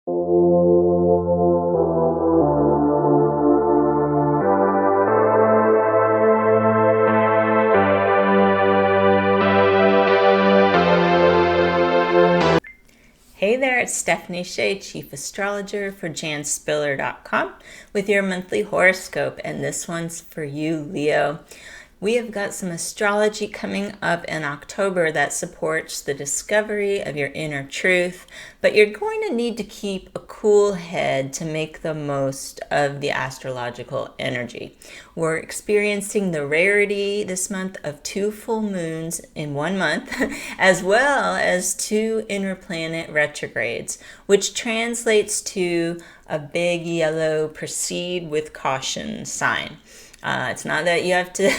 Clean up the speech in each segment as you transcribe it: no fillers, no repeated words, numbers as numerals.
Hey there, it's Stephanie Shea, Chief Astrologer for janspiller.com with your monthly horoscope, and this one's for you, Leo. We have got some astrology coming up in October that supports the discovery of your inner truth, but you're going to need to keep a cool head to make the most of the astrological energy. We're experiencing the rarity this month of 2 full moons in 1 month, as well as 2 inner planet retrogrades, which translates to a big yellow proceed with caution sign. It's not that you have to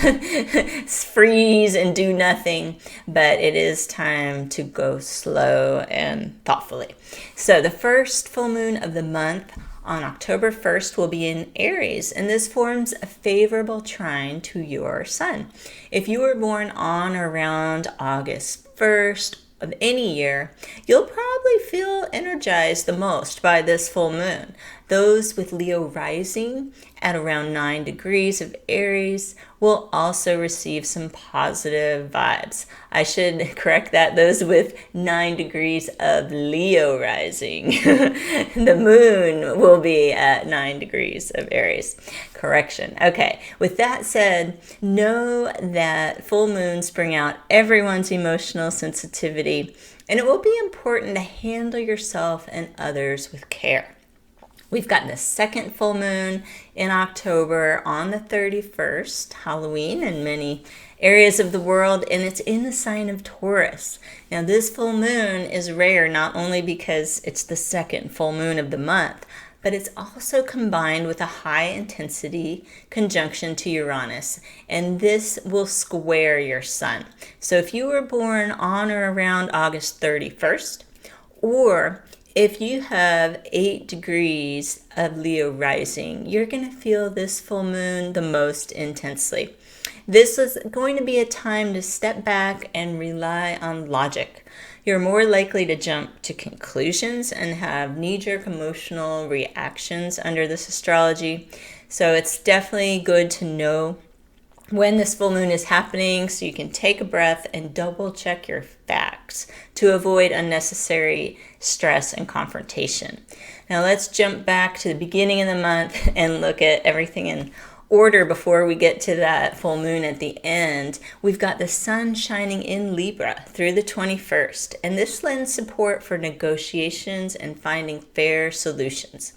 freeze and do nothing, but it is time to go slow and thoughtfully. So the first full moon of the month on October 1st will be in Aries, and this forms a favorable trine to your sun. If you were born on or around August 1st of any year, you'll probably feel energized the most by this full moon. Those with Leo rising at around 9 degrees of Aries will also receive some positive vibes. I should correct that, those with 9 degrees of Leo rising. The moon will be at 9 degrees of Aries. Correction. Okay, with that said, know that full moons bring out everyone's emotional sensitivity, and it will be important to handle yourself and others with care. We've got the second full moon in October on the 31st, Halloween in many areas of the world, and it's in the sign of Taurus. Now, this full moon is rare not only because it's the second full moon of the month, but it's also combined with a high intensity conjunction to Uranus, and this will square your sun. So if you were born on or around August 31st, or if you have 8 degrees of Leo rising, you're going to feel this full moon the most intensely. This is going to be a time to step back and rely on logic. You're more likely to jump to conclusions and have knee-jerk emotional reactions under this astrology. So it's definitely good to know when this full moon is happening so you can take a breath and double check your facts to avoid unnecessary stress and confrontation. Now let's jump back to the beginning of the month and look at everything in order before we get to that full moon at the end. We've got the sun shining in Libra through the 21st, and this lends support for negotiations and finding fair solutions.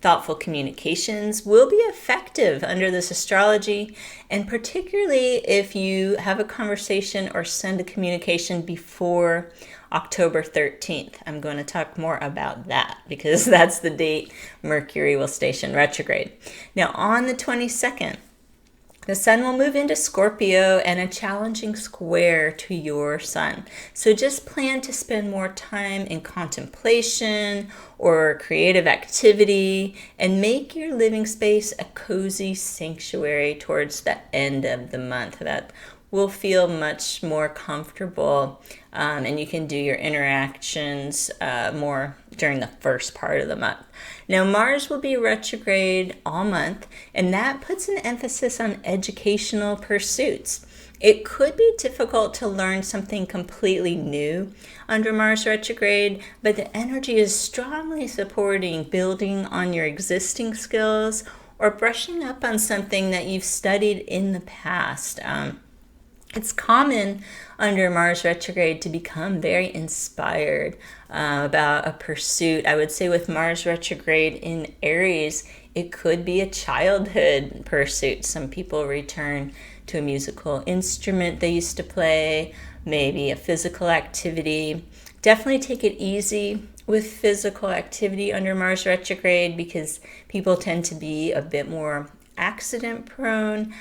Thoughtful communications will be effective under this astrology, and particularly if you have a conversation or send a communication before October 13th. I'm going to talk more about that because that's the date Mercury will station retrograde. Now, on the 22nd, the sun will move into Scorpio and a challenging square to your sun. So just plan to spend more time in contemplation or creative activity and make your living space a cozy sanctuary towards the end of the month. That will feel much more comfortable, and you can do your interactions more during the first part of the month. Now, Mars will be retrograde all month, and that puts an emphasis on educational pursuits. It could be difficult to learn something completely new under Mars retrograde, but the energy is strongly supporting building on your existing skills or brushing up on something that you've studied in the past. It's common under Mars retrograde to become very inspired about a pursuit. I would say with Mars retrograde in Aries, it could be a childhood pursuit. Some people return to a musical instrument they used to play, maybe a physical activity. Definitely take it easy with physical activity under Mars retrograde because people tend to be a bit more accident prone.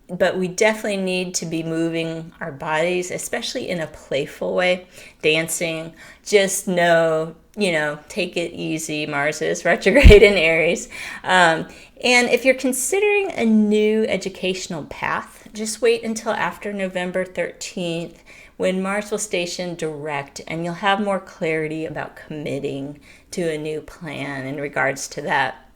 But we definitely need to be moving our bodies, especially in a playful way, dancing. Just know, take it easy. Mars is retrograde in Aries. And if you're considering a new educational path, just wait until after November 13th when Mars will station direct, and you'll have more clarity about committing to a new plan in regards to that.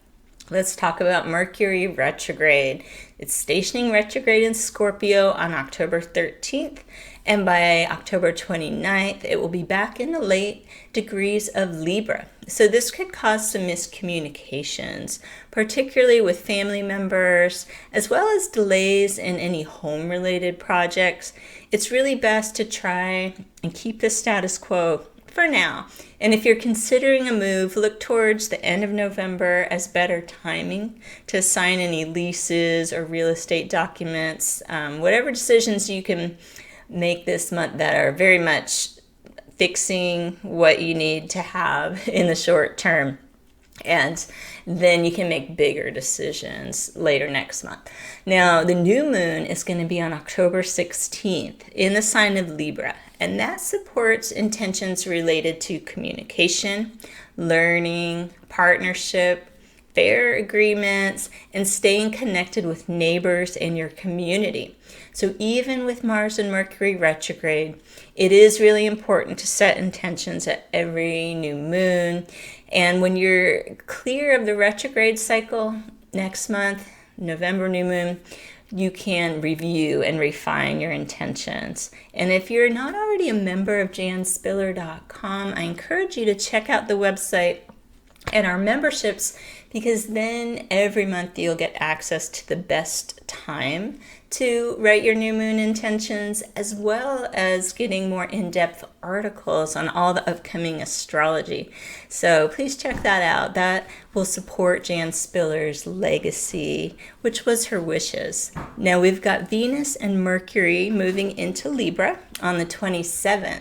Let's talk about Mercury retrograde. It's stationing retrograde in Scorpio on October 13th, and by October 29th, it will be back in the late degrees of Libra. So this could cause some miscommunications, particularly with family members, as well as delays in any home-related projects. It's really best to try and keep the status quo for now. And if you're considering a move, look towards the end of November as better timing to sign any leases or real estate documents, whatever decisions you can make this month that are very much fixing what you need to have in the short term. And then you can make bigger decisions later next month. Now, the new moon is going to be on October 16th in the sign of Libra, and that supports intentions related to communication, learning, partnership, fair agreements, and staying connected with neighbors in your community. So even with Mars and Mercury retrograde, it is really important to set intentions at every new moon. And when you're clear of the retrograde cycle next month, November new moon, you can review and refine your intentions. And if you're not already a member of janspiller.com, I encourage you to check out the website and our memberships, because then every month you'll get access to the best time to write your new moon intentions, as well as getting more in-depth articles on all the upcoming astrology. So please check that out. That will support Jan Spiller's legacy, which was her wishes. Now we've got Venus and Mercury moving into Libra on the 27th.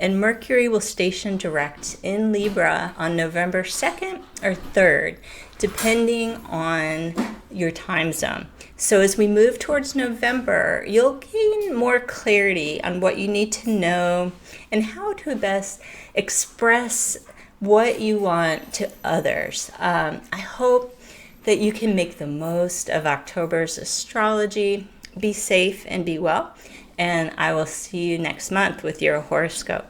And Mercury will station direct in Libra on November 2nd or 3rd, depending on your time zone. So as we move towards November, you'll gain more clarity on what you need to know and how to best express what you want to others. I hope that you can make the most of October's astrology. Be safe and be well. And I will see you next month with your horoscope.